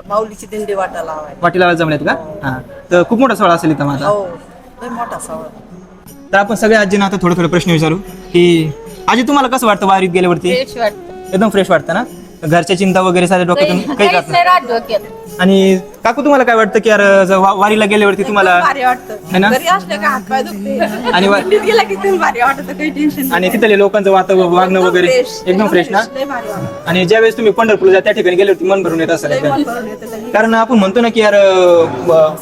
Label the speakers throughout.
Speaker 1: माऊलीची दिंडी वाटा लावायला.
Speaker 2: वाटी लावायला जमल्यात का? हा, तर खूप मोठा सोहळा असेल इथं माझा.
Speaker 1: हो, लय मोठा सोहळा.
Speaker 2: तर आपण सगळ्या आजींना आता थोडे प्रश्न विचारू की आजी तुम्हाला कसं वाटतं वारीत गेल्यावरती?
Speaker 3: फ्रेश वाटतं.
Speaker 2: एकदम फ्रेश वाटतं ना? घरच्या चिंता वगैरे साऱ्या डोक्यातून काही
Speaker 3: काहीच
Speaker 2: जात
Speaker 3: नाही
Speaker 2: नाही.
Speaker 3: राहत डोक्यात.
Speaker 2: आणि काकू तुम्हाला काय वाटतं की यार वारीला गेल्यावरती तुम्हाला
Speaker 1: भारी
Speaker 2: है
Speaker 1: वाटतं.
Speaker 2: ना?
Speaker 1: घरी असले का हातपाय दुखते
Speaker 2: आणि
Speaker 1: दिंडीत गेला की तुम्ही भारी वाटतं, काही टेन्शन
Speaker 2: आणि तिथले लोकांचं वागणं वगैरे एकदम फ्रेश ना?
Speaker 1: लय भारी वाटतं.
Speaker 2: आणि ज्यावेळेस तुम्ही पंढरपूरला त्या ठिकाणी गेल्यावरती मन भरून येत असेल
Speaker 1: लय
Speaker 2: एकदम.
Speaker 1: मन भरून येतं लगेच.
Speaker 2: कारण आपण म्हणतो ना की यार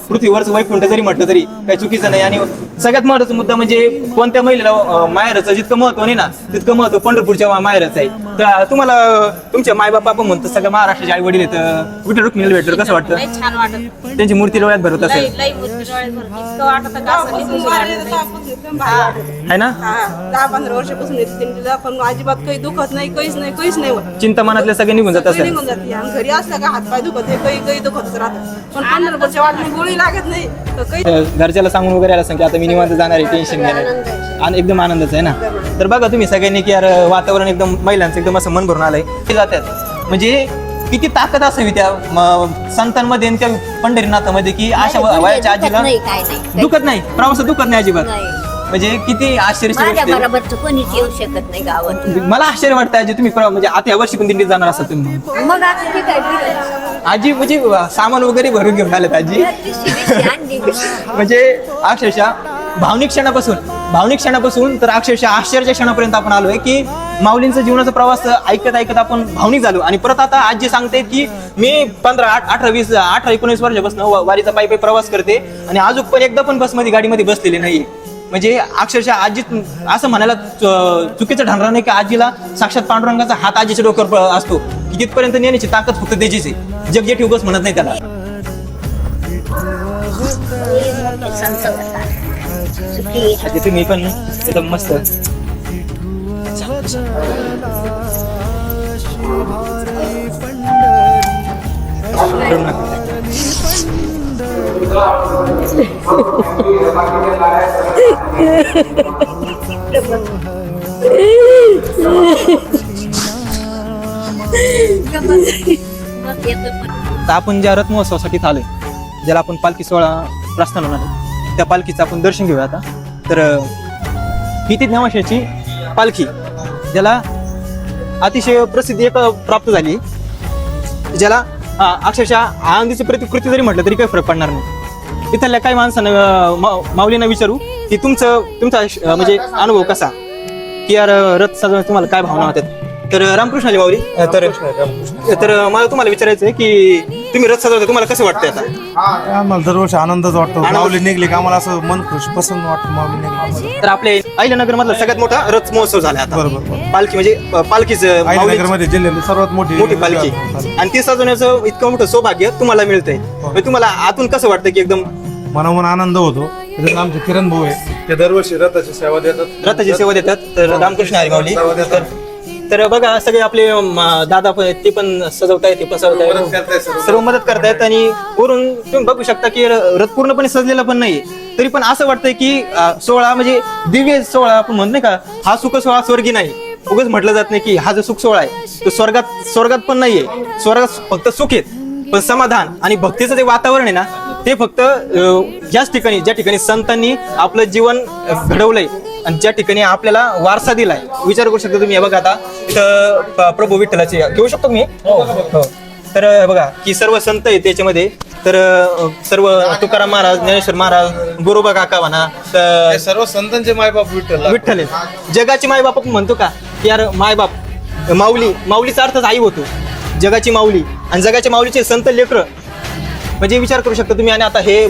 Speaker 2: पृथ्वीवरचं वैकुंठ जरी म्हटलं तरी काही चुकीचं नाही. आणि सगळ्यात महत्वाचा मुद्दा म्हणजे कोणत्या महिलेला माहेरचं जितकं महत्व नाही ना तितकं महत्व पंढरपूरच्या माहेरचं आहे. तर तुम्हाला तुमच्या मायबाप आपण म्हणतो सगळ्या महाराष्ट्राचे आई वडील आहेत, विठ्ठल रुक्मिणीला भेटलं कसं वाटतं?
Speaker 3: लय छान वाटत.
Speaker 2: त्यांची मूर्ती डोळ्यात भरत
Speaker 3: लय
Speaker 2: असेल
Speaker 3: लय मूर्ती डोळ्यात भरून इतकं वाटत का असं निघून गेलं.
Speaker 1: आपण एकदम भारी वाटतं.
Speaker 2: है ना?
Speaker 1: हा, 10-15 वर्षापासून येते दिंडीला, पण अजिबात काही दुखत नाही, काहीच नाही होत.
Speaker 2: चिंता मनातल्या सगळे निघून जात
Speaker 1: सगळी
Speaker 2: असेल.
Speaker 1: निघून जाते. आणि घरी असलं का हातपाय दुखत आहे, काही दुखतच राहतं. पण पंढरपूरच्या वाटेने गोळी लागत नाही तर काही.
Speaker 2: घरच्याला सांगून वगैरे आला सांग की आता मी निवांत जाणार आहे, टेन्शन घेणार आणि एकदम आनंदच आहे ना. तर बघा तुम्ही सगळ्यांनी की यार वातावरण एकदम महिलांचं एकदम असं मन भरून आलंय. ते जातात म्हणजे किती ताकद असावी त्या संतांमध्ये आणि त्या पंढरीनाथामध्ये की अशा वयाच्या आजीला
Speaker 4: नाही, काय नाही.
Speaker 2: दुखत नाही, प्रवासात दुखत नाही अजिबात.
Speaker 4: नाही.
Speaker 2: म्हणजे किती आश्चर्याची गोष्ट
Speaker 4: माझ्या
Speaker 2: आहे.
Speaker 4: बरोबरच कोणीच येऊ शकत नाही गावात.
Speaker 2: मला आश्चर्य वाटतं आजी तुम्ही म्हणजे आता या वर्षी पण दिंडीत जाणार असाल तुम्ही.
Speaker 4: मग आता ते काय फिरायचं?
Speaker 2: आजी म्हणजे सामान वगैरे भरून घेऊन आलेत आजी.
Speaker 4: पिशवी आणली.
Speaker 2: म्हणजे अक्षरशः भावनिक क्षणापासून तर अक्षरशः आश्चर्याच्या क्षणापर्यंत आपण आलोय की माऊलींचा जीवनाचा प्रवास ऐकत आपण भावनिक झालो. आणि परत आता आजी सांगते की मी 18-19 वर्षापासून वारीचा पायी प्रवास करते आणि अजून पण एकदा पण बसमध्ये गाडीमध्ये बसलेली नाहीये. म्हणजे अक्षरशः आजी असं म्हणायला चुकीचं ठरणार नाही की आजीला साक्षात पांडुरंगाचा हात आजीच्या डोक्यावर असतो की तिथपर्यंत नेण्याची ताकद फक्त त्याचीच आहे. जग जे ठेवगच म्हणत नाही त्याला.
Speaker 4: संत होता. सुखी.
Speaker 2: आजी तुम्ही पण एकदम मस्त. तर आपण ज्या रथ महोत्सवासाठी आलोय ज्याला आपण पालखी सोहळा प्रस्थान होणार आहे त्या पालखीचं आपण दर्शन घेऊया आता. तर ही ती नेवाशाची पालखी ज्याला अतिशय प्रसिद्धी एक प्राप्त झाली, ज्याला अक्षरशः आनंदीची प्रतिकृती जरी म्हटलं तरी काही फरक पडणार नाही. इथल्या काही माणसानं माऊलींना विचारू की तुमचा म्हणजे अनुभव कसा की यार रथ सजवण्यात तुम्हाला काय भावना होत्या. तर रामकृष्ण आली माऊली. तर मला तुम्हाला विचारायचं आहे की तुम्ही रथ सजवता तुम्हाला कसं वाटतंय आता?
Speaker 5: आम्हाला दरवर्षी आनंदच वाटतो. माऊली निघली का आम्हाला असं मन खुश प्रसन्न वाटतं. माऊली निघली
Speaker 2: तर आपल्या अहिल्यानगर मधला सगळ्यात मोठा रथ महोत्सव झाला आता.
Speaker 5: बरोबर.
Speaker 2: पालखी म्हणजे पालखीचं
Speaker 5: नगर मध्ये जिल्ह्यातली सर्वात मोठी
Speaker 2: पालखी आणि ती सजवण्याचं इतकं मोठं सौभाग्य तुम्हाला मिळतंय. म्हणजे तुम्हाला आतून कसं वाटतं की एकदम
Speaker 5: मनामन आनंद होतो. त्याच्यात आमचे किरण भाऊ आहे, ते दरवर्षी रथाची सेवा देतात.
Speaker 2: रथाची सेवा देतात. तर रामकृष्ण हरी माऊली. तर बघा सगळे आपले दादा पण ते पण सजवतायत, ते पण सजवतायत, सर्व मदत करतायत. आणि वरून तुम्ही बघू शकता की रथ पूर्णपणे सजलेला पण नाहीये तरी पण असं वाटतंय की सोहळा म्हणजे दिव्य सोहळा आपण म्हणतो का, हा सुख सोहळा स्वर्गी नाही. उगाच म्हटलं जात नाही की हा जो सुख सोहळा आहे तो स्वर्गात पण नाहीये. स्वर्गात फक्त सुख आहेत पण समाधान आणि भक्तीचं जे वातावरण आहे ना ते फक्त ज्या ठिकाणी संतांनी आपलं जीवन घडवलंय आणि ज्या ठिकाणी आपल्याला वारसा दिलाय. विचार करू शकता तुम्ही. बघा आता इथं प्रभू विठ्ठलाचे घेऊ शकतो मी. हो. तर बघा की सर्व संत आहेत त्याच्यामध्ये. तर सर्व तुकाराम महाराज, ज्ञानेश्वर महाराज, गोरोबा काका म्हणा, तर
Speaker 5: सर्व संतांचे मायबाप विठ्ठल
Speaker 2: आहेत. जगाची मायबाप आपण म्हणतो का यार मायबाप माऊलीचा अर्थच आई होतो. जगाची माऊली आणि जगाच्या माऊलीचे संत लेकर म्हणजे विचार करू शकता तुम्ही. आणि आता हे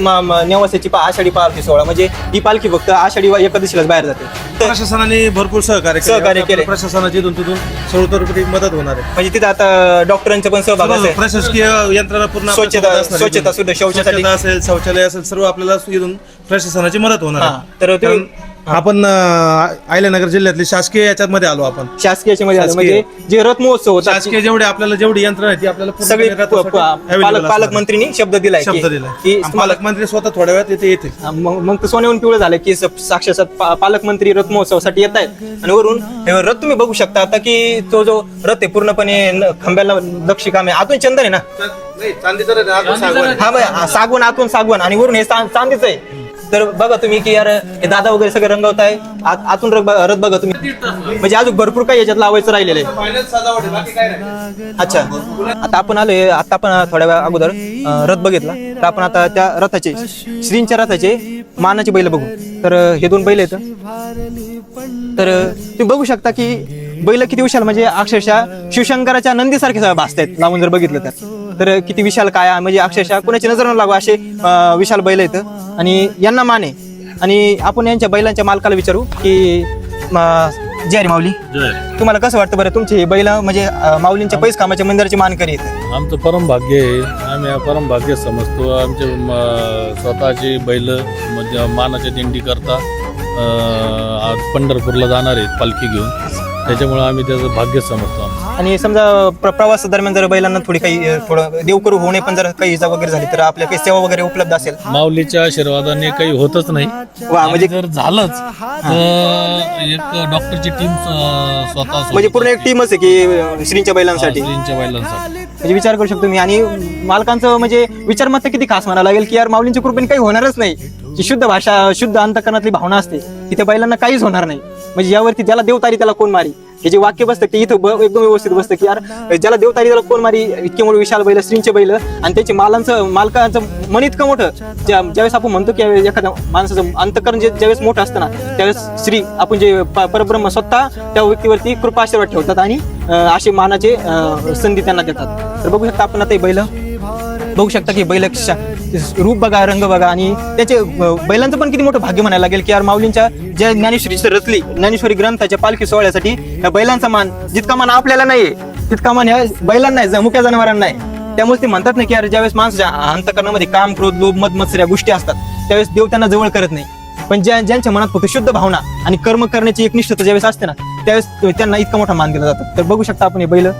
Speaker 2: नेवासाची आषाढी पालखी सोहळा म्हणजे ही पालखी फक्त आषाढी एकादशीलाच बाहेर जाते. तर
Speaker 5: प्रशासनाने भरपूर सहकार्य केले. प्रशासनाची इथून तिथून सर्वतोपरी मदत होणार आहे.
Speaker 2: म्हणजे तिथं आता डॉक्टरांचा पण सहभाग असेल,
Speaker 5: प्रशासकीय यंत्रणा पूर्ण
Speaker 2: स्वच्छता सुद्धा, शौचासाठी
Speaker 5: असेल, शौचालय असेल, सर्व आपल्याला इथून प्रशासनाची मदत होणार आहे.
Speaker 2: तर तुम्ही
Speaker 5: आपण आयल्यानगर जिल्ह्यातले शासकीय याच्यामध्ये आलो आपण.
Speaker 2: शासकीय मध्ये आलं
Speaker 5: शासकीय.
Speaker 2: म्हणजे जे रथ महोत्सव होता
Speaker 5: शासकीय जेवढी यंत्रणा आहे ती आपल्याला
Speaker 2: सगळे
Speaker 5: पूर्णपणे रथासाठी available असणार.
Speaker 2: पालकमंत्रीनी शब्द दिलाय
Speaker 5: शब्द दिला
Speaker 2: की
Speaker 5: पालकमंत्री स्वतः थोड्या वेळात इथे येतील.
Speaker 2: मग तर सोन्याहून पिवळं झालं की साक्षात पालकमंत्री रथ महोत्सवासाठी येत आहेत आणि वरून हे रथ तुम्ही बघू शकता आता की तो जो रथ आहे पूर्णपणे खांब्याला नक्षीकाम आहे. आतून चंदन आहे ना,
Speaker 5: नाही, चांदीचं रथ आहे, अजून सागवान आहे.
Speaker 2: हा बाय सागवान आतून सागवान आणि वरून हे चांदीचं आहे. तर बघा तुम्ही की यार हे दादा वगैरे सगळं रंगवत आहे. आतून रथ बघा तुम्ही, म्हणजे अजून भरपूर काही याच्यात लावायचं राहिलेलं आहे.
Speaker 5: फायनल सजावट आहे, बाकी काय नाही.
Speaker 2: अच्छा, आता आपण आलोय, आता आपण थोड्या वेळा अगोदर रथ बघितला, तर आपण आता त्या रथाचे श्रींच्या रथाचे मानाचे बैल बघू. तर हे 2 बैल आहेत. तर तुम्ही बघू शकता की बैल किती विशाल, म्हणजे अक्षरशः शिवशंकराच्या नंदीसारखे भासतायत लावून जर बघितलं तर किती विशाल काय, म्हणजे अक्षरशः कोणाची नजर न लागू असे विशाल बैल आहेत आणि यांना मान आहे. आणि आपण यांच्या बैलांच्या मालकाला विचारू की जय हरी माऊली, तुम्हाला कसं वाटतं बरं तुमचे हे बैल म्हणजे माऊलींच्या पैस कामाच्या मंदिराचे मानकरी आहेत?
Speaker 6: आमचं परमभाग्य आहे, आम्ही परमभाग्य समजतो. आमचे स्वतःची बैल म्हणजे मानाच्या दिंडी करता आज पंढरपूरला जाणार आहेत पालखी घेऊन, त्याच्यामुळे आम्ही त्याचं भाग्य समजतो आमचं.
Speaker 2: आणि समजा प्रवास दरम्यान जर बैलांना थोडी काही थोडं देवकरू होणे पण जर काही इजा वगैरे झाली तर आपल्या काही सेवा वगैरे उपलब्ध असेल?
Speaker 6: माऊलीच्या आशीर्वादाने काही होतच नाही.
Speaker 2: वा, म्हणजे
Speaker 6: जर झालंच तर एक डॉक्टरची टीम स्वतः
Speaker 2: म्हणजे पूर्ण एक टीमच आहे की श्रींच्या बैलांसाठी,
Speaker 6: मुलींच्या बैलांसाठी.
Speaker 2: म्हणजे विचार करू शकतो मी. आणि मालकांचं म्हणजे विचार मत किती खास म्हणावं लागेल की यार माऊलींच्या कृपेने काही होणारच नाही. जी शुद्ध भाषा, शुद्ध अंतकरणातली भावना असते की त्या बैलांना काहीच होणार नाही. म्हणजे यावरती ज्याला देव तारी त्याला कोण मारी, हे जे वाक्य बसतं ते इथं एकदम व्यवस्थित बसतं की यार ज्याला देव तारी त्याला कोण मारी. इतके मोठे विशाल बैल, श्रींचे बैल आणि त्याचे मालकांचं मन इतकं मोठं. ज्यावेळेस आपण म्हणतो की एखाद्या माणसाचं अंतकरण ज्यावेळेस मोठं असतं ना, त्यावेळेस श्री आपण जे परब्रह्म स्वतः त्या व्यक्तीवरती कृपा आशीर्वाद ठेवतात आणि असे मानाचे संधी त्यांना देतात. तर बघू शकता आपण आता हे बैल बघू शकता की बैल रूप बघा, रंग बघा आणि त्याचे बैलांचं पण किती मोठं भाग्य म्हणायला लागेल की यार माऊलींच्या ज्या ज्ञानेश्वरी रचली, ज्ञानेश्वरी ग्रंथाच्या पालखी सोहळ्यासाठी या बैलांचा मान, जितका मान आपल्याला नाहीये तितका मान या बैलांना नाही, मुक्या जनावरांना नाही. त्यामुळे ते म्हणतात ना की यार ज्यावेळेस माणसाच्या अंतकरणामध्ये काम, क्रोध, लोभ, मद, मत्सर गोष्टी असतात त्यावेळेस देव त्यांना जवळ करत नाही. पण ज्यांच्या मनात फक्त शुद्ध भावना आणि कर्म करण्याची एक निष्ठता ज्यावेळेस असते ना त्यावेळेस त्यांना इतका मोठा मान दिला जातो. तर बघू शकता आपण हे बैल